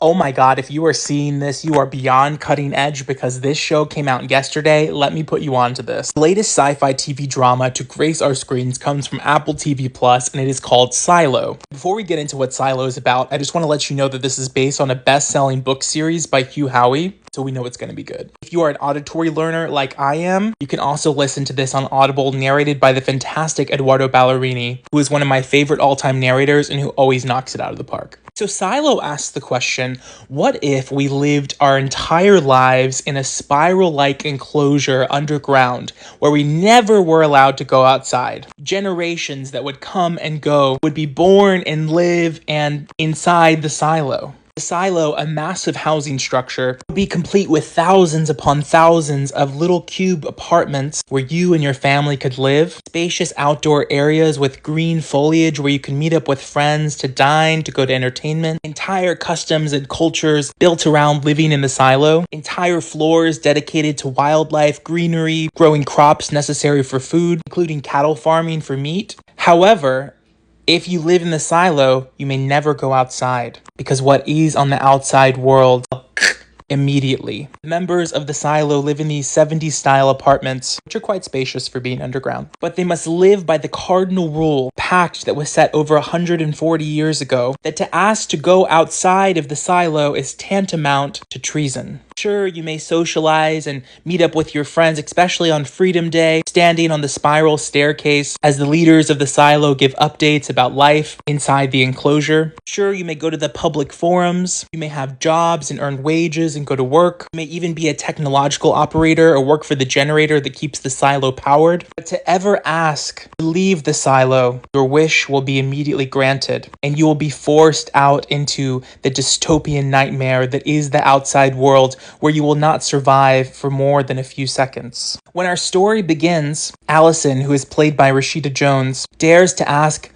Oh my god, if you are seeing this, you are beyond cutting edge because this show came out yesterday. Let me put you on to this. The latest sci-fi TV drama to grace our screens comes from Apple TV Plus, and it is called Silo. Before we get into what Silo is about, I just want to let you know that this is based on a best-selling book series by Hugh Howey, so we know it's going to be good. If you are an auditory learner like I am, you can also listen to this on Audible, narrated by the fantastic Eduardo Ballerini, who is one of my favorite all-time narrators and who always knocks it out of the park. So Silo asks the question, what if we lived our entire lives in a spiral-like enclosure underground where we never were allowed to go outside? Generations that would come and go would be born and live and inside the silo. The silo, a massive housing structure, would be complete with thousands upon thousands of little cube apartments where you and your family could live, spacious outdoor areas with green foliage where you can meet up with friends to dine, to go to entertainment, entire customs and cultures built around living in the silo, entire floors dedicated to wildlife, greenery, growing crops necessary for food, including cattle farming for meat. However, if you live in the silo, you may never go outside, because what is on the outside world immediately. Members of the silo live in these 70s style apartments, which are quite spacious for being underground, but they must live by the cardinal rule, pact that was set over 140 years ago, that to ask to go outside of the silo is tantamount to treason. Sure, you may socialize and meet up with your friends, especially on Freedom Day, standing on the spiral staircase as the leaders of the silo give updates about life inside the enclosure. Sure, you may go to the public forums, you may have jobs and earn wages and go to work, you may even be a technological operator or work for the generator that keeps the silo powered. But to ever ask to leave the silo, your wish will be immediately granted, and you will be forced out into the dystopian nightmare that is the outside world, where you will not survive for more than a few seconds. When our story begins, Allison, who is played by Rashida Jones, dares to ask,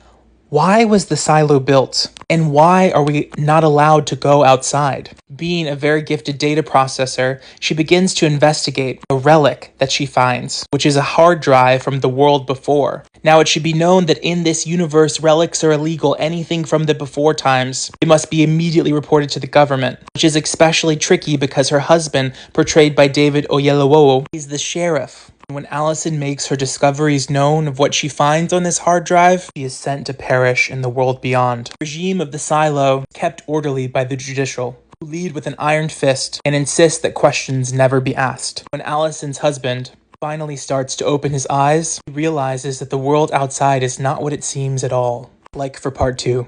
why was the silo built? And why are we not allowed to go outside? Being a very gifted data processor, she begins to investigate a relic that she finds, which is a hard drive from the world before. Now, it should be known that in this universe, relics are illegal. Anything from the before times, it must be immediately reported to the government, which is especially tricky because her husband, portrayed by David Oyelowo, is the sheriff. When Allison makes her discoveries known of what she finds on this hard drive, she is sent to perish in the world beyond. The regime of the silo, kept orderly by the judicial, who lead with an iron fist and insist that questions never be asked. When Allison's husband finally starts to open his eyes, he realizes that the world outside is not what it seems at all. Like for part 2.